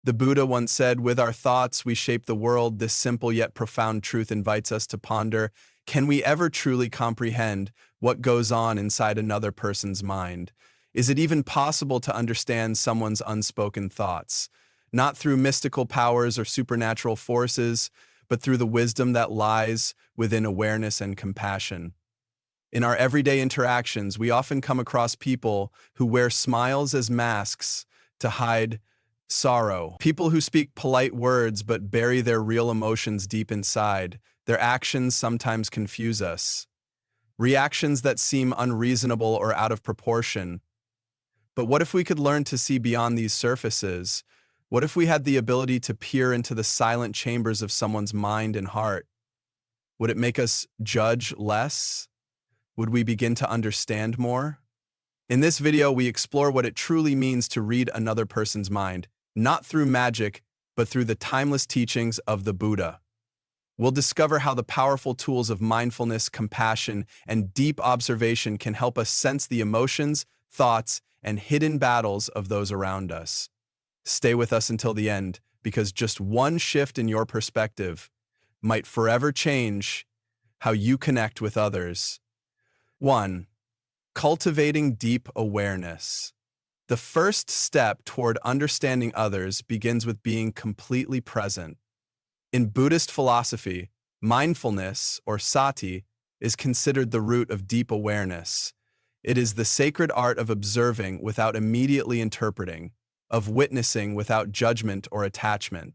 The Buddha once said, "With our thoughts, we shape the world." This simple yet profound truth invites us to ponder, can we ever truly comprehend what goes on inside another person's mind? Is it even possible to understand someone's unspoken thoughts? Not through mystical powers or supernatural forces, but through the wisdom that lies within awareness and compassion. In our everyday interactions, we often come across people who wear smiles as masks to hide sorrow. People who speak polite words but bury their real emotions deep inside. Their actions sometimes confuse us. Reactions that seem unreasonable or out of proportion. But what if we could learn to see beyond these surfaces? What if we had the ability to peer into the silent chambers of someone's mind and heart? Would it make us judge less? Would we begin to understand more? In this video, we explore what it truly means to read another person's mind, not through magic, but through the timeless teachings of the Buddha. We'll discover how the powerful tools of mindfulness, compassion, and deep observation can help us sense the emotions, thoughts, and hidden battles of those around us. Stay with us until the end, because just one shift in your perspective might forever change how you connect with others. 1. Cultivating deep awareness. The first step toward understanding others begins with being completely present. In Buddhist philosophy, mindfulness, or sati, is considered the root of deep awareness. It is the sacred art of observing without immediately interpreting, of witnessing without judgment or attachment.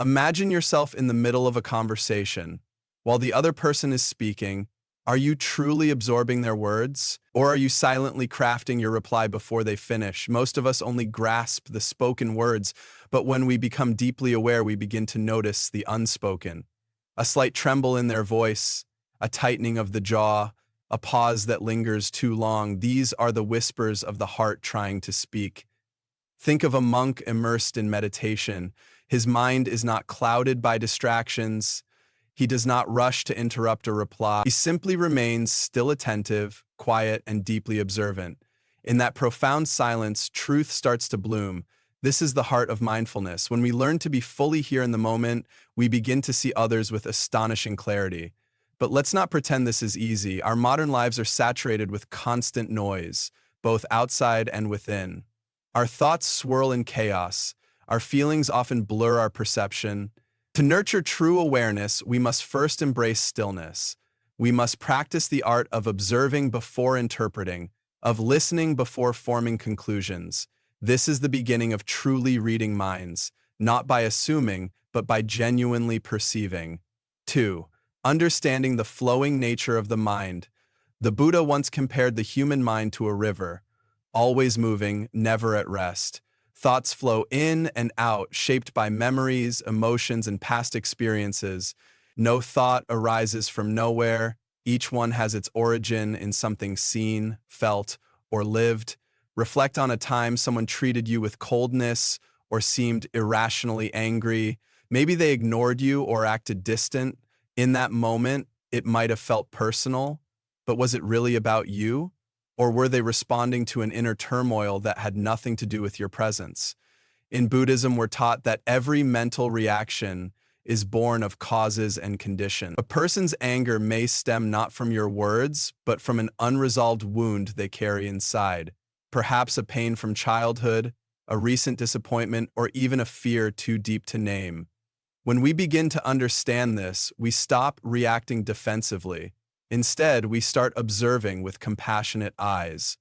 Imagine yourself in the middle of a conversation. While the other person is speaking, are you truly absorbing their words? Or are you silently crafting your reply before they finish? Most of us only grasp the spoken words, but when we become deeply aware, we begin to notice the unspoken. A slight tremble in their voice, a tightening of the jaw, a pause that lingers too long. These are the whispers of the heart trying to speak. Think of a monk immersed in meditation. His mind is not clouded by distractions. He does not rush to interrupt a reply. He simply remains still attentive, quiet, and deeply observant. In that profound silence, truth starts to bloom. This is the heart of mindfulness. When we learn to be fully here in the moment, we begin to see others with astonishing clarity. But let's not pretend this is easy. Our modern lives are saturated with constant noise, both outside and within. Our thoughts swirl in chaos. Our feelings often blur our perception. To nurture true awareness, we must first embrace stillness. We must practice the art of observing before interpreting, of listening before forming conclusions. This is the beginning of truly reading minds, not by assuming, but by genuinely perceiving. 2. Understanding the flowing nature of the mind. The Buddha once compared the human mind to a river, always moving, never at rest. Thoughts flow in and out, shaped by memories, emotions, and past experiences. No thought arises from nowhere. Each one has its origin in something seen, felt, or lived. Reflect on a time someone treated you with coldness or seemed irrationally angry. Maybe they ignored you or acted distant. In that moment, it might have felt personal, but was it really about you? Or were they responding to an inner turmoil that had nothing to do with your presence? In Buddhism, we're taught that every mental reaction is born of causes and conditions. A person's anger may stem not from your words, but from an unresolved wound they carry inside. Perhaps a pain from childhood, a recent disappointment, or even a fear too deep to name. When we begin to understand this, we stop reacting defensively. Instead, we start observing with compassionate eyes.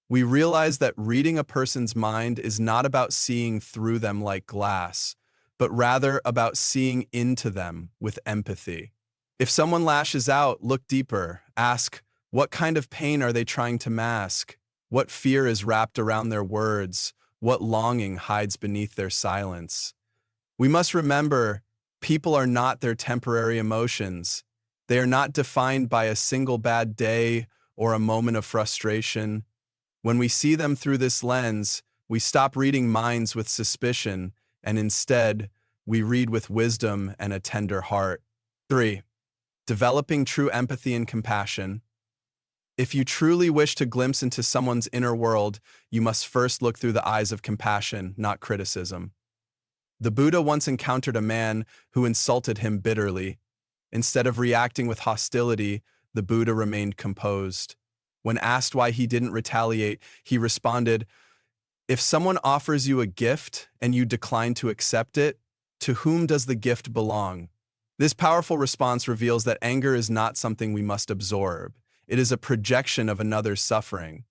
We realize that reading a person's mind is not about seeing through them like glass, but rather about seeing into them with empathy. If someone lashes out, look deeper. Ask, what kind of pain are they trying to mask? What fear is wrapped around their words? What longing hides beneath their silence? We must remember, people are not their temporary emotions. They are not defined by a single bad day or a moment of frustration. When we see them through this lens, we stop reading minds with suspicion, and instead, we read with wisdom and a tender heart. 3. Developing true empathy and compassion. If you truly wish to glimpse into someone's inner world, you must first look through the eyes of compassion, not criticism. The Buddha once encountered a man who insulted him bitterly. Instead of reacting with hostility, the Buddha remained composed. When asked why he didn't retaliate, he responded, "If someone offers you a gift and you decline to accept it, to whom does the gift belong?" This powerful response reveals that anger is not something we must absorb. It is a projection of another's suffering.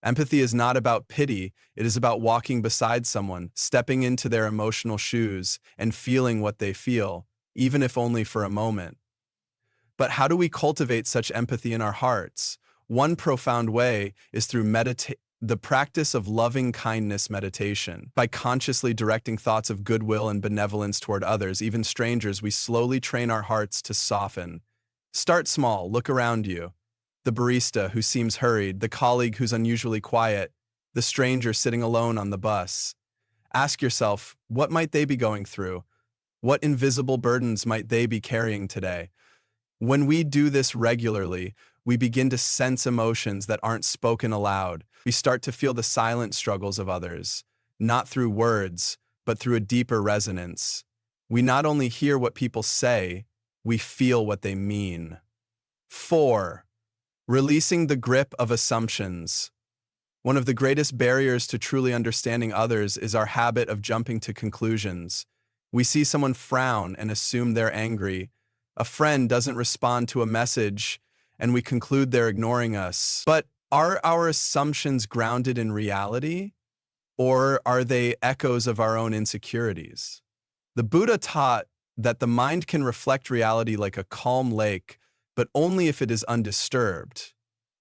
Empathy is not about pity, it is about walking beside someone, stepping into their emotional shoes, and feeling what they feel, even if only for a moment. But how do we cultivate such empathy in our hearts? One profound way is through the practice of loving kindness meditation. By consciously directing thoughts of goodwill and benevolence toward others, even strangers, we slowly train our hearts to soften. Start small, look around you. The barista who seems hurried, the colleague who's unusually quiet, the stranger sitting alone on the bus. Ask yourself, what might they be going through? What invisible burdens might they be carrying today? When we do this regularly, we begin to sense emotions that aren't spoken aloud. We start to feel the silent struggles of others, not through words, but through a deeper resonance. We not only hear what people say, we feel what they mean. 4. Releasing the grip of assumptions. One of the greatest barriers to truly understanding others is our habit of jumping to conclusions. We see someone frown and assume they're angry. A friend doesn't respond to a message, and we conclude they're ignoring us. But are our assumptions grounded in reality, or are they echoes of our own insecurities? The Buddha taught that the mind can reflect reality like a calm lake, but only if it is undisturbed.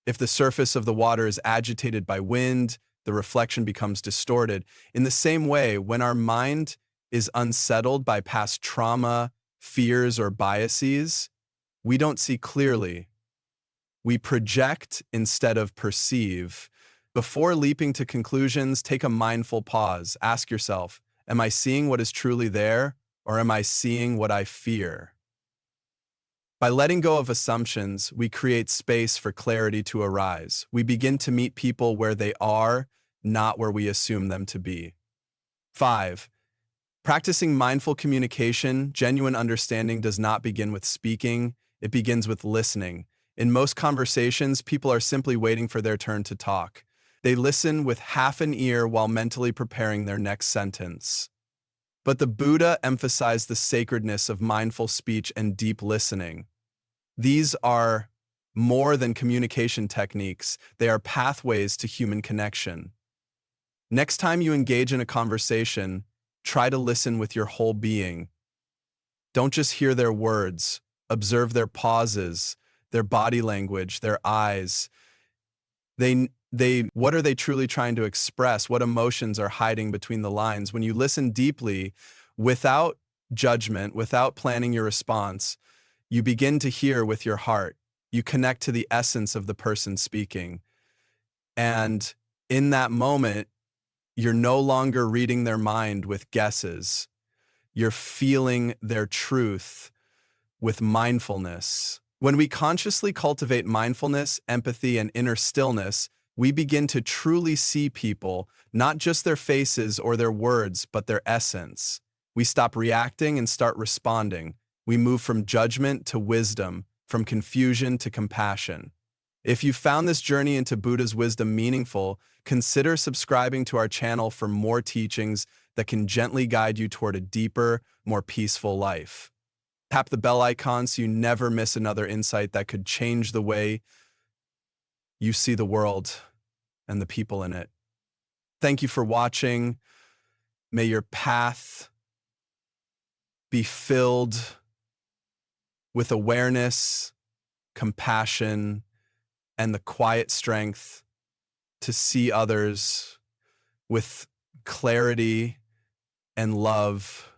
If the surface of the water is agitated by wind, the reflection becomes distorted. In the same way, when our mind is unsettled by past trauma, fears, or biases, we don't see clearly. We project instead of perceive. Before leaping to conclusions, take a mindful pause. Ask yourself, am I seeing what is truly there, or am I seeing what I fear? By letting go of assumptions, we create space for clarity to arise. We begin to meet people where they are, not where we assume them to be. 5. Practicing mindful communication. Genuine understanding does not begin with speaking, it begins with listening. In most conversations, people are simply waiting for their turn to talk. They listen with half an ear while mentally preparing their next sentence. But the Buddha emphasized the sacredness of mindful speech and deep listening. These are more than communication techniques, they are pathways to human connection. Next time you engage in a conversation, try to listen with your whole being. Don't just hear their words, observe their pauses, their body language, their eyes. What are they truly trying to express? What emotions are hiding between the lines? When you listen deeply, without judgment, without planning your response, you begin to hear with your heart. You connect to the essence of the person speaking. And in that moment, you're no longer reading their mind with guesses. You're feeling their truth with mindfulness. When we consciously cultivate mindfulness, empathy, and inner stillness, we begin to truly see people, not just their faces or their words, but their essence. We stop reacting and start responding. We move from judgment to wisdom, from confusion to compassion. If you found this journey into Buddha's wisdom meaningful, consider subscribing to our channel for more teachings that can gently guide you toward a deeper, more peaceful life. Tap the bell icon so you never miss another insight that could change the way you see the world and the people in it. Thank you for watching. May your path be filled with awareness, compassion, and the quiet strength to see others with clarity and love.